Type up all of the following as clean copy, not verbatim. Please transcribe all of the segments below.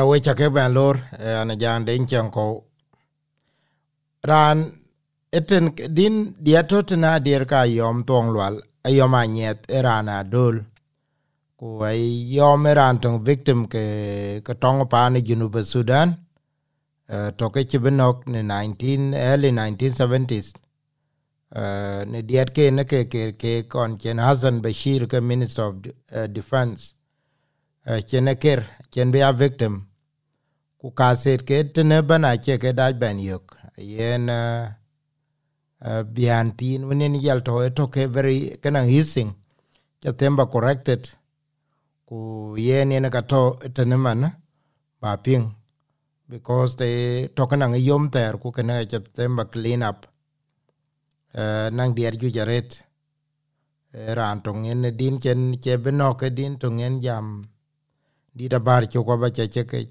we chake ban lor ana jan den chanko ran eten din diatot na der ka Ayom Thuonglual Ayom Anyieth erana dol ko ay yom ran tong victim ke tong pa ni Junub Sudan to ke chibenok ni early 1970s ne diat ke ne ke kon chen Hassan Bashir ke Minister of Defense cheneker chen be a victim ku kaset ke tene bana che ke daj ben yok yen biantin wenen yal to ke very kana hissing chatemba corrected ku yen yen ka to tene man ba ping because they talking ang yom ter ku kana chatemba clean up nang dier ju jaret ran tong en din chen che benok din tong en jam di da bar chu ko ba che ke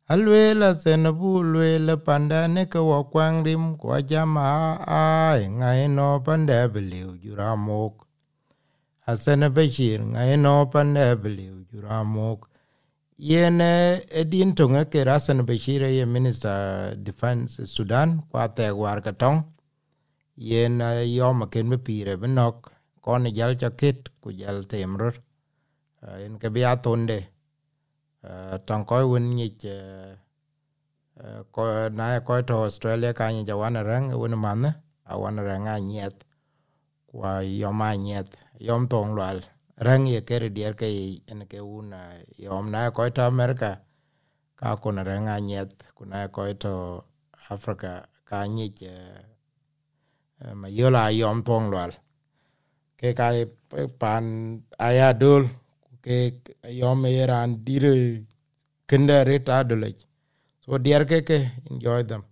alwela senabu lwela pandane ka wakwang rim kwa jama ai ngai no pande beliu juramok Hassan Bashir ngai no pande beliu juramok yene edin tonga ke Hassan Bashir ye Minister Defense Sudan kwa te war ka tong yen yom ken me pire benok kon jal chaket ku jal temror en ke bia tonde tong ko won ni ko na ko to Australia ka ni jawana rang won man awana rang Anyieth kwa Ayom Anyieth Ayom Thuonglual rang ye ker dier ke en ke una yom na ko to America ka ko na rang Anyieth kuna ko to Africa ka ni ma yola Ayom Thuonglual ke ka pan ayadul ke Ayom eran dire kenda reta dole. So dear Keke, enjoy them.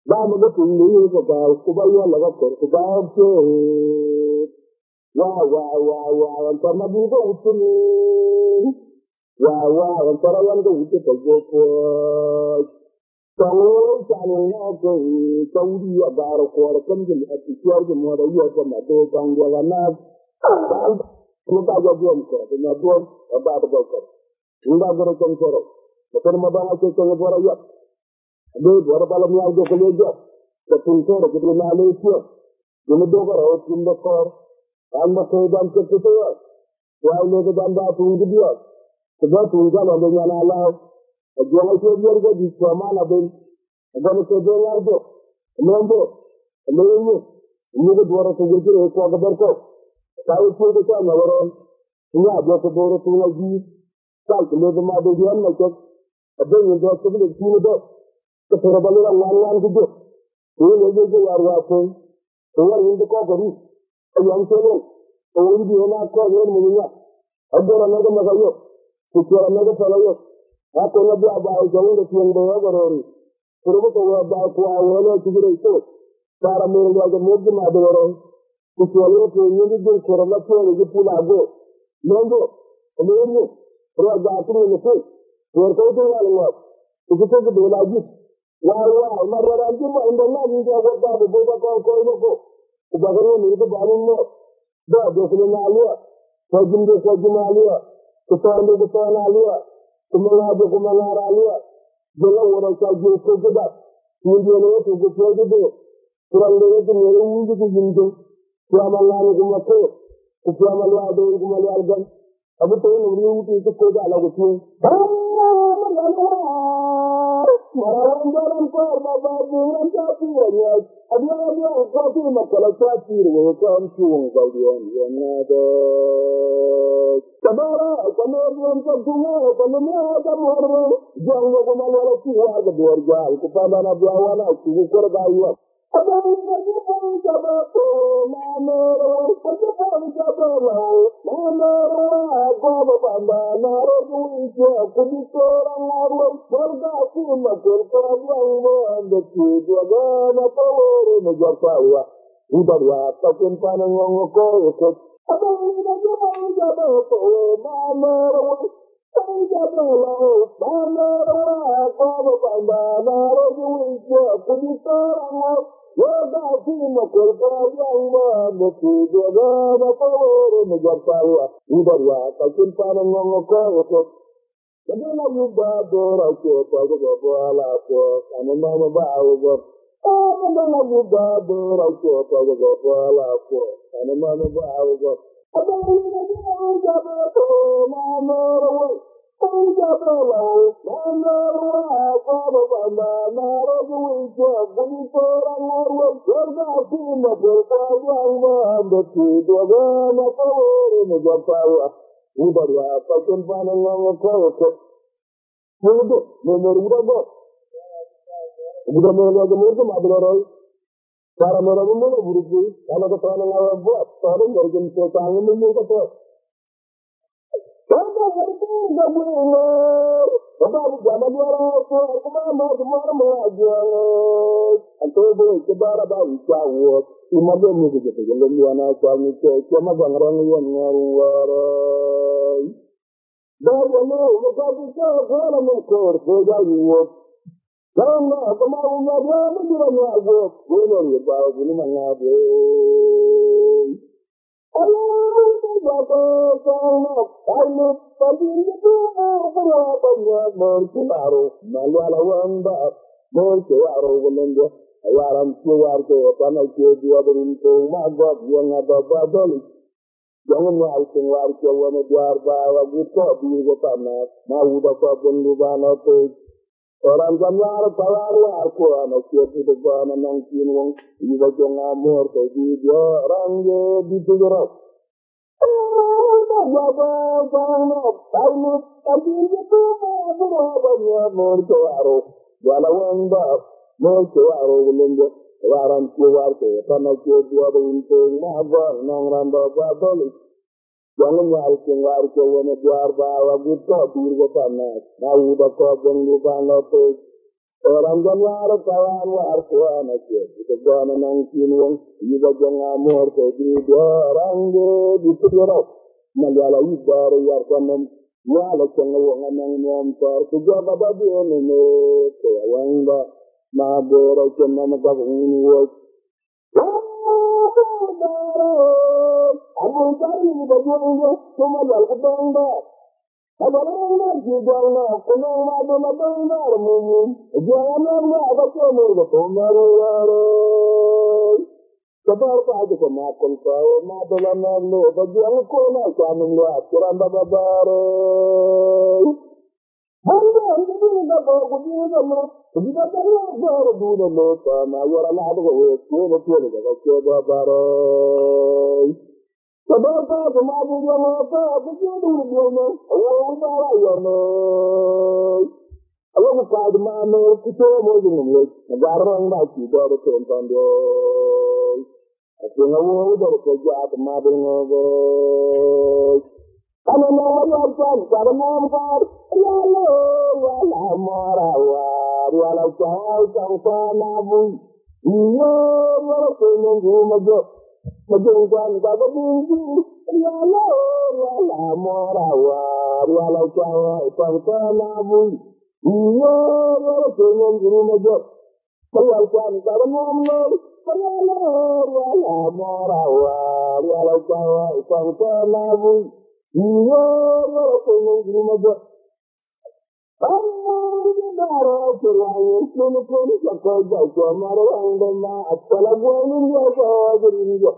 Dama ga tuni ko ba ku ba ya la ko ku ba ce wa an ta na bu ko tuni wa an ta ran ga wuce ta go ko to ta ne na ko saudi ya bar ko kan ji a cikin da mu da ya ta na to kan ga na ko ta ga go ko na do ba ba ko inda ga ko ko ko ma ba ko ko ba ya Aduh, baru malam yang aku kerja, ketinggalan kita Malaysia, ini dua orang tim dokter, anda sedang kesusaha, saya lagi anda tunggu dia, sebab tunggu ada yang Allah, jangan sebiar ke di zaman ada, ada sebiar ada, ini dua orang tunggu dia, itu agak berkau, saya sudah cakap orang, ini ada dua orang tunggu lagi, saya lagi ada dia macam, ada yang dua tunggu sini dok. Pero balura wan gudo ko le je war wa ko to war inde ko gari ayam sele to indi na ko yen munya adora na ga magayo ko tira na ga salayo ha ko na ba ba jawu de tiende ya garori pero ko wa ba ko wala tigire to para mere ga mo gi ma de woro ko tira ko yindi de ko na ko le pula go longo le ni ro ga tu ne ko ko to wala ko ko ko de la ji Wah, mara ranjur mah indahnya ni dia buat dah buat kau ini ko. Kebahagiaan ni itu baru ni. Dah biasanya alia, kajim alia, ketuan alia, kemana alia. Jela wora sa je ko gida. Ni je ne to ko ko gida. Kuran de ko ne ni ji ko jinjo. Kuama la ni ko ko. Kuama la do ko ma la gan. Abu to ni ni ko da la ko ti. Maran ko ma ba bu ran ta ti ya. Abia ko ti ma ko la ta ti ro ko am chu ng ba di ya na do. Sabara ko no ron ko tu mo ko no ma da mo ro. Jang ko ma la ti wa ga do ja ko pa na na bia wa na ku ko ba yo. Abang ko ko ja ba ko ma no ro ko ko ja ba la ma no ro ko ba ba na ro ku ko ku di ko ra na ro ko ga ku ma ko ko ra mo ande ku do ga na pa ro no ja pa wa udah ya ta kun pa na ngong ko ko abang ko ja ba ko ma no ro ko ja ba la ma no ro ko ba ba na ro ku ko di ko ra mo yoga kuma korkara yamma da ke joga da kawai na jarfawa idan ya kakin fanin nan ko ko kada na yuba dora ko ta ga bala ko kana na ba awu ba kada na yuba dora ko ta ga bala ko kana na ba awu ba kada na yuba dora ko ma no ro ko ja bala ma no ro ko ba ma na ro ko ko ko ra no ro ko ga kuma ko ta yamma da ke joga na kawai na jarfawa udah ya pakai panen yang kau kau itu nomor udah nomor itu ada orang cara nomor buru kalau kita panen yang buat panen dari jenis tangan ini kita kalau itu nggak boleh kalau zaman orang aku mama semua aja atau boleh kebar baru jauh lima belas gitu jadi luana kami cuma bangran yang ngaruh dari mana mereka bisa kalau mengkor berjaya karena kemarin mereka menjualnya aku boleh bawa ini mengaku Allah jaga sama kamu tadi itu berapa berpengaruh malu lawan dah berpengaruh belanja waram keluar ke tanah ke dia beruntung magab yang ada badal jangan mau keluar ke wana biar bawa gitu di tanah mau dapat bendubana tu orang jamar tawar aku anak ke di depan nang kinwong di bajong amor ke dia orang di tujurap Baba bana tahu tadi itu berapa berpengaruh walaupun dah Mereka belanja waran keluar ke tanah ke dia beruntung mabar nang ramba badal jangan nyal keluar ke wana biar bawa gitu di tanah mau dapat bengbukan itu orang jamar kawan war ke anak itu jangan nang kinwong di bajang amor ke dia orang di tujurap mandala ibar war kanam wala kenwong nang nyamtar tujaba babi ini ke wangba na bora kenna maka ini wos abu tadi ni baju cuma dal kedonga abalanga jidalna kono ma do na donga mumu jangan na apa kono do tomaro kabar pa aja ko ma kon pa ma do la na lo baju ko na kanu lo akiran babaro Handa ini dah bawa kucing sama, kita cari baru dulu lo sama orang ada kau betul kalau coba baru. Sebab sama dia apa, betul dulu dia ni, orang baru ya ni. Kalau bukan di mana kita mau jumpa, negara orang dah kita betul dia. Aku ngawu baru kerja kemarin ngawu. Karena melakukan cara membuat lalu wala marawar wala cahaya sana bu iyo menunggu majungkan kata bunyi lalu wala marawar wala cahaya sana bu iyo menunggu menungkan kata ngomong lalu wala marawar wala cahaya sana bu Iya, kalau pengen rumah buat, Daro kirwaye kini kini chako jaco maro angdema atala gwani yako ajirinjo.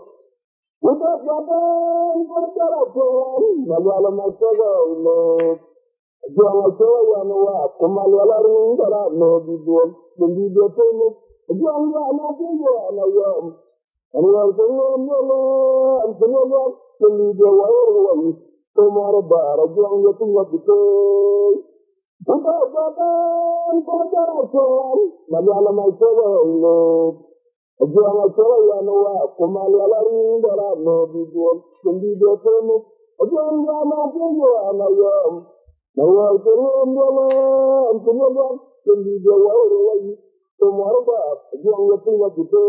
Uta jatan kutara kwan malwala masaga ulo. Juanga chewa yanwa kumalwala ringara no bidio tene. Juanga anakiyo anayom. Anwar tengomyolo antengoyo kenidio wawo tomaro bara juanga tunga bitoy. Uta jatan kutara kwan malwala masaga ulo. Juanga chewa yanwa kumalwala ringara no bidio tene. Juanga anakiyo anayom. Nawal terumbyala antumya kendi wayi tomorrow ba juang yatin wa kito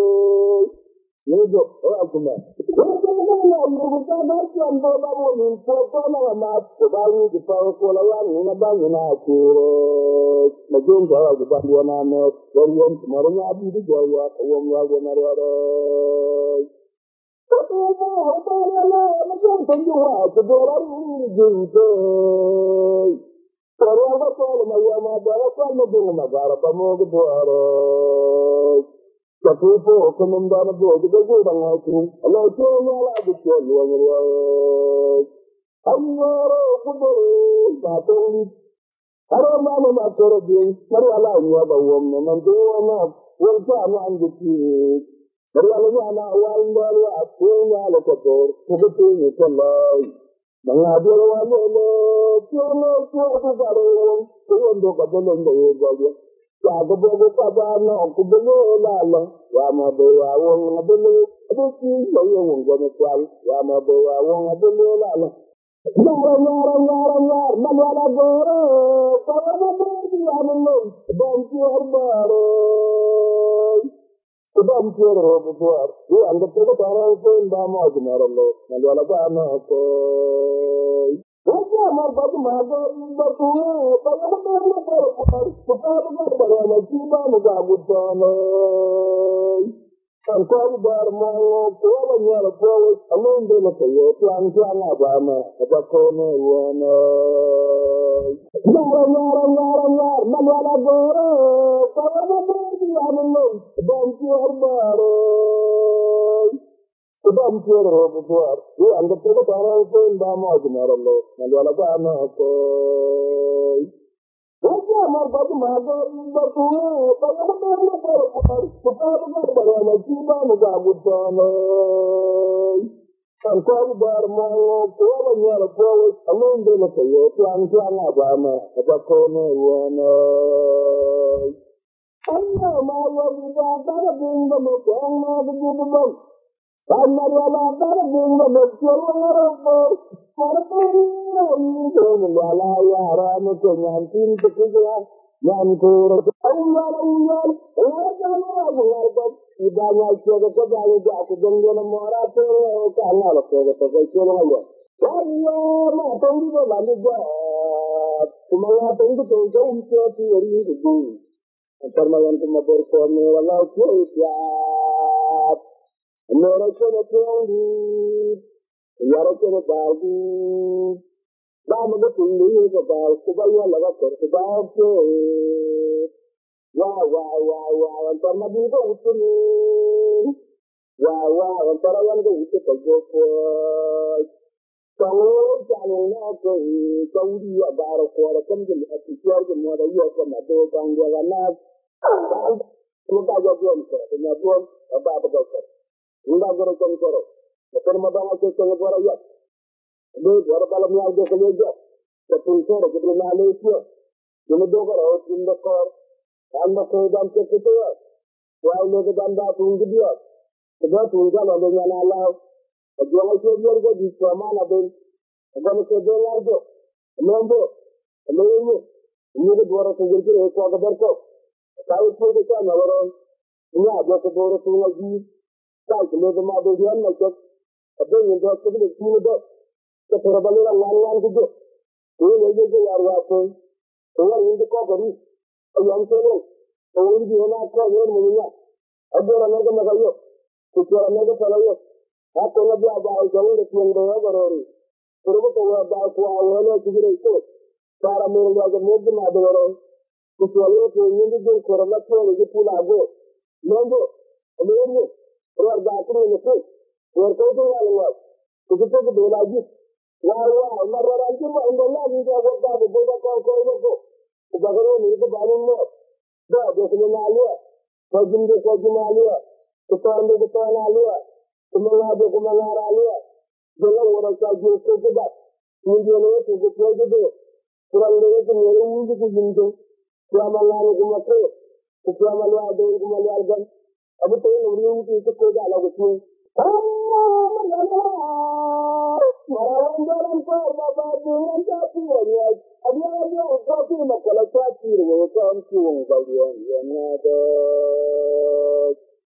yedo akuma na yugo ta ba tiam ba ba mo ko na ma ko ba ni ki pa ko la ya ni na ba ni na ko na jong ga ga ba ni na no yon tomorrow ya bi di jo ya ko wa go na ra Berlalu awal baru aku nyala kotor, kebetulan kelai. Mengajar walau aku baru, untuk kebetulan dia. Jaga bawa kabar aku belum lala, lama bawa uang belum, ada sih yang gak kual, lama bawa uang belum lala. Nyar, malah baru, kalau dia belum, bantu baru. Kedam kira buat, dia anggap kita orang pun bama jenarolo, lalu ala bama ko. Wajah marbatu mago bertuah, kalau betul berbagai jiba mugabut tanah. Angkau bermau, kalau nyala kau, alun dulu kaya tuang abama, apa kau wana. Nyar, malah baru, kalau dia belum, bantu baru. Kedam kira buat, dia anggap kita orang pun bama jenarolo, lalu ala bama ko. Wajah marbatu mago bertuah, kalau betul berbagai jiba mugabut tanah. Angkau bermau, kalau nyala kau, alun dulu kaya tuang abama, apa kau wana. Anda mahu kita pada bingga macam mana begitu bang? Anda wala pada bingga macam mana? Harapnya ini wala ya ram kenyantin kesukaan nyantur. Ayam, ibanya juga kebayu aku jangan marah tu karena lepas itu saya. Ayam, tunggu dulu lagi. Cuma tunggu itu. Permalan cuma berkorne walau siap. Mereka berkorne, yara kena bagu. Lama betul ni sebab kubaya laga sebab tu. Wah, antar madu itu usun. Wah, antara yang itu usun terjopos. Kalau jangan nak kau dia baru kuara kembali asisiar semua dah ia kena tu tanggung jawab. Kita jawab kenyataan apa doktor. Kita gerakan koro. Doktor madang aku cakap orang ya. Dia orang kalau ni ada kerja. Kepuncak kita Malaysia. Jadi doktor orang doktor. Anda sedang cakap ya. Wah ini kita dah tunggu dia. Kita tunggu kalau dia nalar. Jangan sebiar ke di mana pun. Jangan sebiar lagi. Ini dua orang sendiri itu agak berkau. Kalau itu kan orang ini ada kedua orang lagi. Kalau kita mau berjuang macam, ada yang dua kedua ini dua. Kita balik lang juga. Ini lagi je apa? Orang ini kau beri. Yang sebelum. Orang ini nak kau yang mana? Ada orang yang nak kau. Kita orang yang salah. Aku nak buat apa? Jangan dia yang doa berori. Perlu kau buat apa? Awalnya juga itu. para mere ya ga mo na de ro ku to le ko ni de ko ro la to le ku la go no le ni ro ga ku ni ko ro ko de la la ku to ko de la ji wa ma ro ran ji ma ndo la ni ga ga de ko ko ku ba ro ni ko ba ni no da de ko na ya ko jin de ko jin na ya ku to ni ko na ya ku ma la de ko ma la ra ya de la wo ra ka ji ko da ni de le ko ko de kurang dari itu ni itu jinjung selama lalu kumakai selama lalu ada kumakai algan abu tu ni itu kerja lagu tu malam dalam bapa dengan jati ya ada tapi masalah jati itu kan tuang bagian yang ada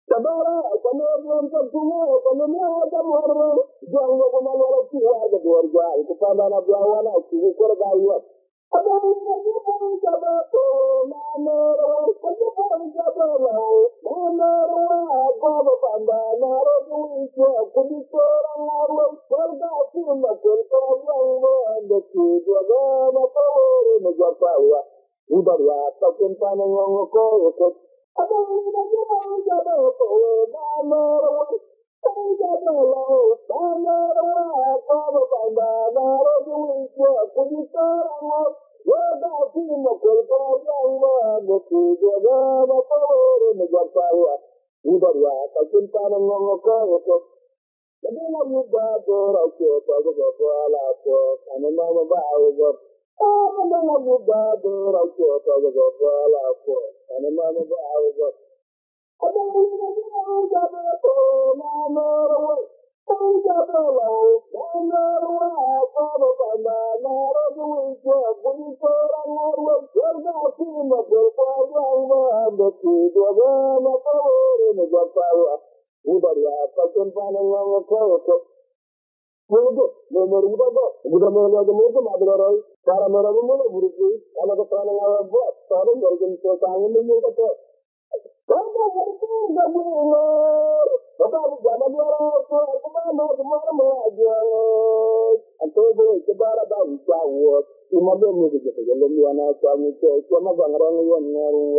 sabara kemudian semua kemudian ada orang jangan kumakai lagi ada keluarga itu pada anak lawan aku kerja Abang ini coba tu, mana orang coba lau, mana orang coba pandai, mana tu aku di orang lalu, berbagai macam orang berdekat jaga mata orang menjaga ya, udah ya takkan pandang orang kau. Abang ini coba tu, mana orang coba lau, mana orang coba pandai, mana tu aku di orang lalu. Wadaku makulkaya betujaga mapore mejapawa udarya kacinta ngongoko jadi lagu badora kota gopala ko kanama bawo ana lagu badora kota gopala ko kanama bawo ada ni jabe ko namoro Bapak jangan marah, kemana aja. Atau boleh coba tahu jawab. Cuma demi kita kalau dia nak kami cuma bangorang yang ngaruh.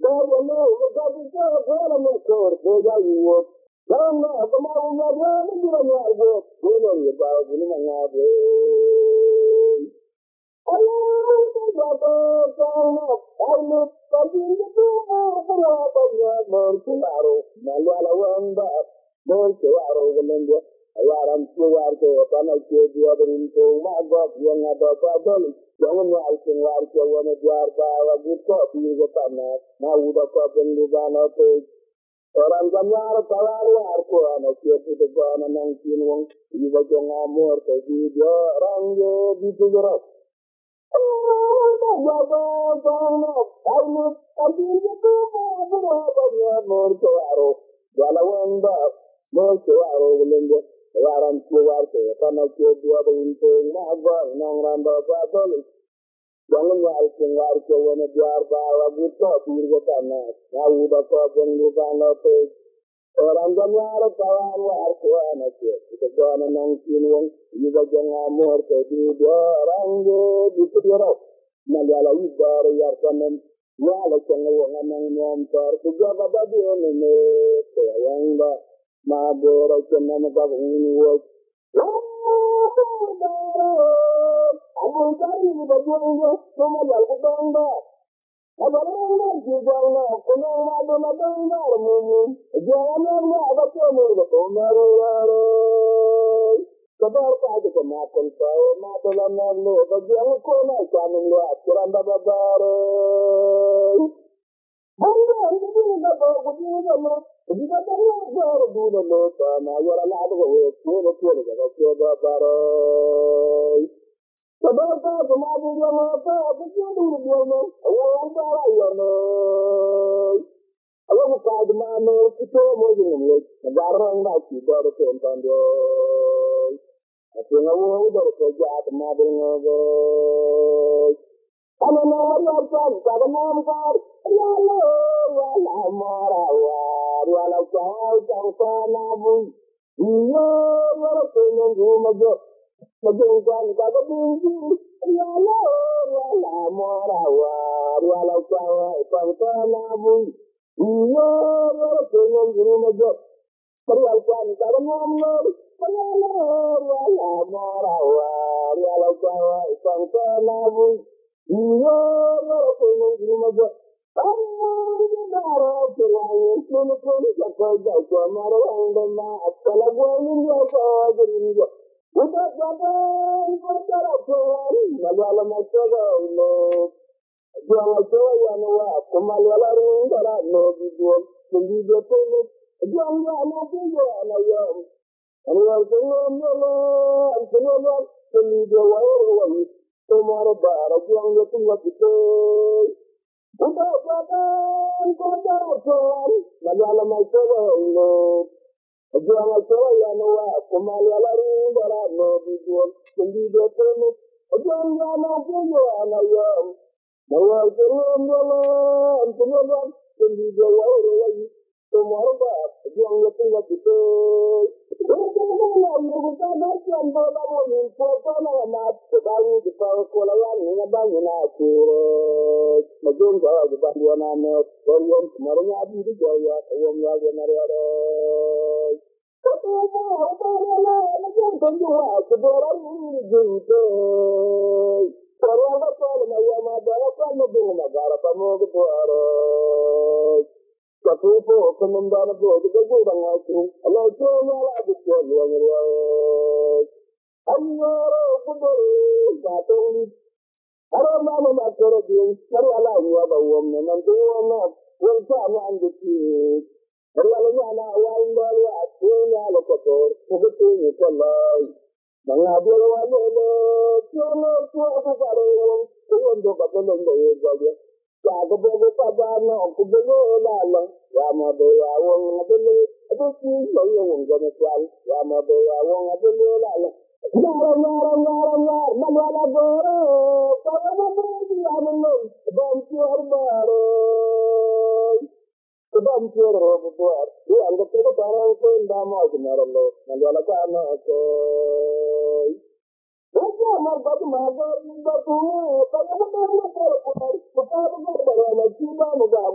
Dah boleh, kita bisa kalau mengkor berjauh. Jangan apa mau ngajar ni dia ngajar. Boleh ya bawa ini mengajar. Allah Bapa Allah pagi itu berapa bersiaru malu bersiaru belanja ayaram keluar ke tanah dia berintu magot yang ada badal jangan alkin warga wana biar bawa buka biru tanah mau dapat pendudana tu orang jamar tawar ko anak dia itu gana nang kinwong iba jong amor ke dia orang je ditujur jangan alkin warga wana biar bawa buta biru tanah mau dapat pendudana tu orang jamar tawar ko anak dia itu gana nang kinwong iba jong amor ke dia orang je ditujur Nagala ibar yarkanen wala changa wanganang nyamtar kujaba babu nene kayanga mabora chana magawini wak abun kari bajuanga kumayal kutanga abaranga jiganga kuno madona tanga mumun jana na abakono bakomaro kabar kaje ko makon pao madala na lo bagyang ko na kanung lo aturan babare banga hindi na ba gudi na mo hindi na ba baro du na lo ta na yara na do ko ga ko babare kabar ka ko madu na mo ta bu du mo o ba ya no ayo ka de ma no kito mo ni mo garang na ki do ko entando Aku ngawu dari kerja kemarin ngawu. Kamu mau apa? Kamu mau apa? Ya lo, wala marawar, wala kau sana bu. Iya, wala pengen rumah jo. Majukan kau bunyi, Yala yala mora wa yala chawa pangta na bu. Iyo yo kenyan guru majo. Kariya kwani karamam no. Yala yala mora wa yala chawa pangta na bu. Iyo yo kenyan guru majo. Amma dara kiraye kunu kunu sakja jamara andama akala gwani ya sajri. Udah jalan perkara jalan, malah masalah lo. Jangan jalan wah, kemaluan orang lo dijual, dijual pun. Jangan nanti jalan ayam. Ayam semua dijual wah. Tomorrow bara jangan tunggu kita. Udah jalan perkara jalan, malah masalah lo. Jangan jalan wah, kemaluan orang lo dijual, dijual pun. Jangan nanti jalan ayam. Mawar keruan jalan, jalan, dijual orang. Tomorrow bah, jangan tunggu kita. Jangan bukan macam bola foto nama sedang kita kolayan dengan banyak aku. Macam jauh di bantuan anak, orang kemarin ada di jaya, orang lagi nara. Macam penjual sebarang ini juga. Orang betul macam ada apa macam negara kamu betul. Ketua Kementerian Pertanian juga dengan itu. Allah Taala betul yang riak. Allah betul datang. Kalau mana macam itu, kalau Allah yang bawa nanti orang sama anggiti. Kalau mana orang bawa punya lekor, betul betul. Mengajar orang jangan suatu orang untuk betul betul. Jaga bogo pagana aku belo lala ya ma be ya wong belo itu sih yo wong gana kwal ya ma be ya wong belo lala nara malala goro para ma be ya no bam tiar baro bam tiar ro buar ya anga ko para ko ndama nara lo malala kana ko Oke, marbot batu, kalau betul betul kita mudah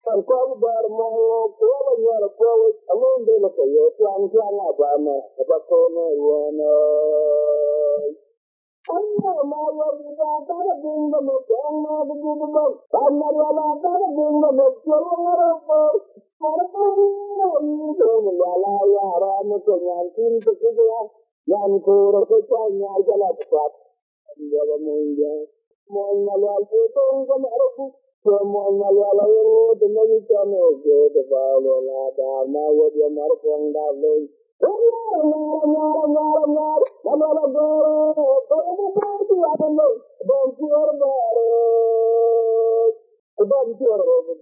Kalau bermau, kalau nyara kau, amun dulu kaya pelan apa apa kau wana. Anda malu kita tak bingga macam mana bingga, anda malu tak bingga macam apa. Ini malah ya ramai kenyakin sekitar yang kurang kecanya jalan cepat. Anda mau malu itu kemarin. Semua malu itu dengan kamu jadi balu nada mau dia marfong dalam. Malu baru, kalau baru ada lo, bantuan baru, bantuan baru.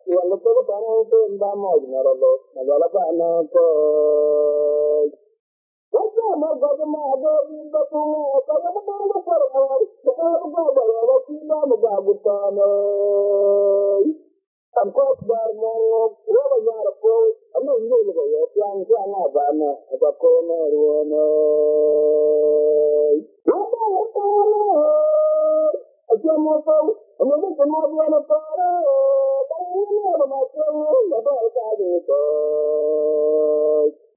Yang betul barang itu tidak mau dengar lo, malu apa anak. Oke, malu ada di bawah, kalau betul kalau kita bagus Angkot barmo, wala nyara po, ano hindi ko yo, yang apa na, apa ko na ruwana. Aja mo po, ano ba mo na para, ano ba ka dito.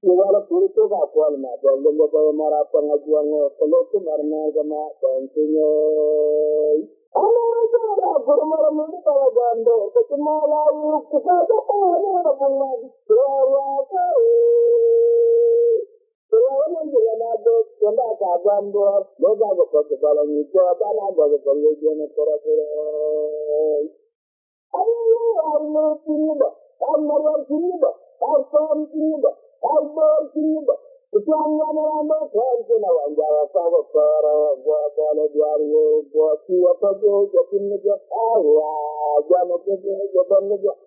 Wala puro ka po na, dahil mo pa mara pangajuan mo, kalau kumarna kama pansinyo. Ano ba kurmara mo para gando, kasi malayo kita pa na pangadi. Kaya nila na do, wala ka gando, loga ko pa pala ni ko, bala ba ko logo na para para. Ano siniba, ano siniba, ano siniba, ano siniba. Itu hanya nama kan kenawan jawa sahabat para buat kalau diario buat siapa tu jadi negara Allah jangan jadi jaban negara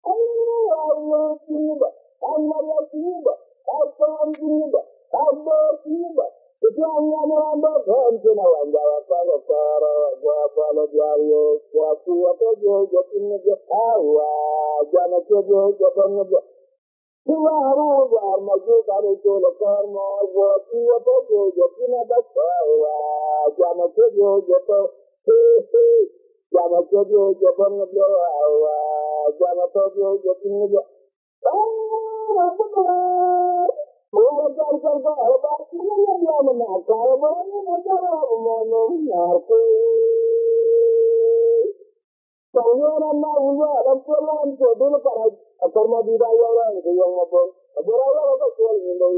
Allah tiba Allah tiba Allah tiba Allah tiba itu hanya nama kan kenawan jawa sahabat para buat kalau diario buat siapa tu jadi negara Allah jangan jadi jaban negara Tuwaru ya maji kare chola karma wati ato yo yatina dakwa jama chojo jato jama chojo jabon ngablo jama chojo yatin ngablo Mula kar ba kina ya mana kar ba ni mujara mono narko Tawara na uwa rampolan ko dulu para akarma bidaya orang ke yang apa beraya apa kual ni do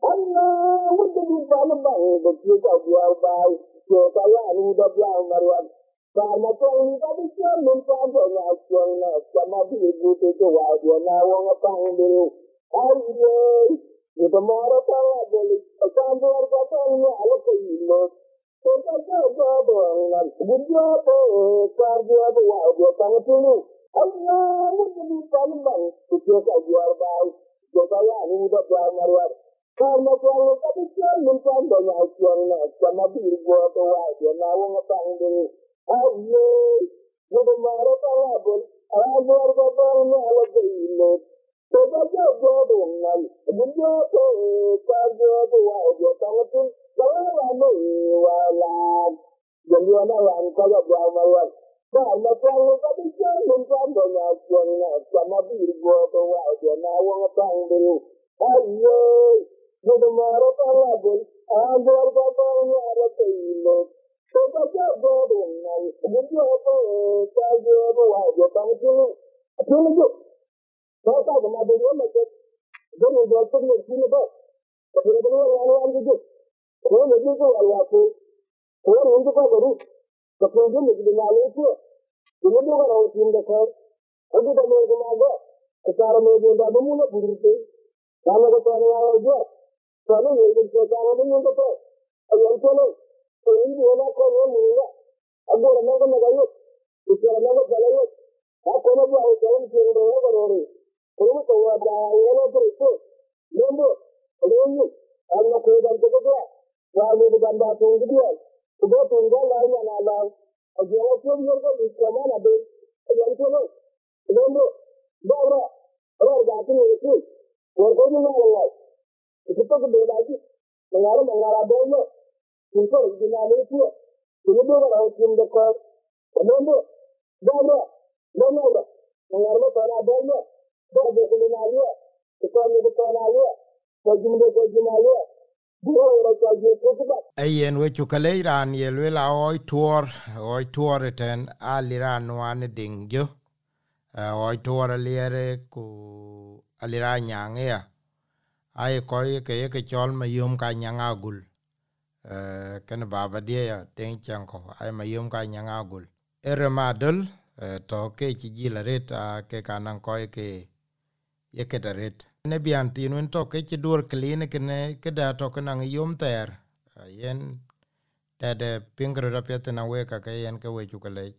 Allah wujud di dalam bang betul kau biar baik saya anu dah biar marwan karena kau ni tadi siapa mempunyai banyak siapa sama ibu tu wajib nawang apa dulu ayo itu marah kalau boleh sambil kata ni alat ini Jadi orang yang kaya jaman karena kalau tadi jangan banyak yang sama diri bahwa dia nawang tang dulu ayo jadi marah kalau bol agar katanya ada kilo coba coba dengan begitu apa saja bahwa dia tang dulu dulu kata kemudian macam jadi dia pun sini bah kemudian orang gitu kalau begitu Allah orang untuk apa baru kemudian di dalam itu kemudian orang tim dekat ada dalam keluarga secara media dah memulai begitu kalau ketua orang dia kalau yang sekarang ini untuk yang kalau ini orang kau yang mulai ada orang yang nak ayat itu orang yang kalau aku nak buat orang yang orang baru kalau kau ada orang itu lembut lembut anak kau dan kau dia kalau bukan bahasa dia Sudah tinggal lain yang ada. Ajar pun mereka di mana ada. Yang itu loh. Lalu, bawa orang jatuh itu. Warga juga orang. Itu tu beda lagi. Mengarah dulu. Itu di mana itu. Ini dua orang tim dekat. Lalu, bawa mengarah tanah dulu. Bawa di mana dia. Sekarang di tanah dia. Kajim dia. Ayen we chukale ran ye le la oi tuor ten aliran wan dingjo oi tuor liere ku alira nyang ya ay ko ke chol ma yum ka nyang agul ken baba die ya den chanko ay ma yum ka nyang agul ere madul to ke chi gila reta ke kanan ko ke ye ke daret ne bian tinun to ke chi dur klinik ne ke da to kan yum ter yen da de pingro da pete na we ka ke yen ke we chukale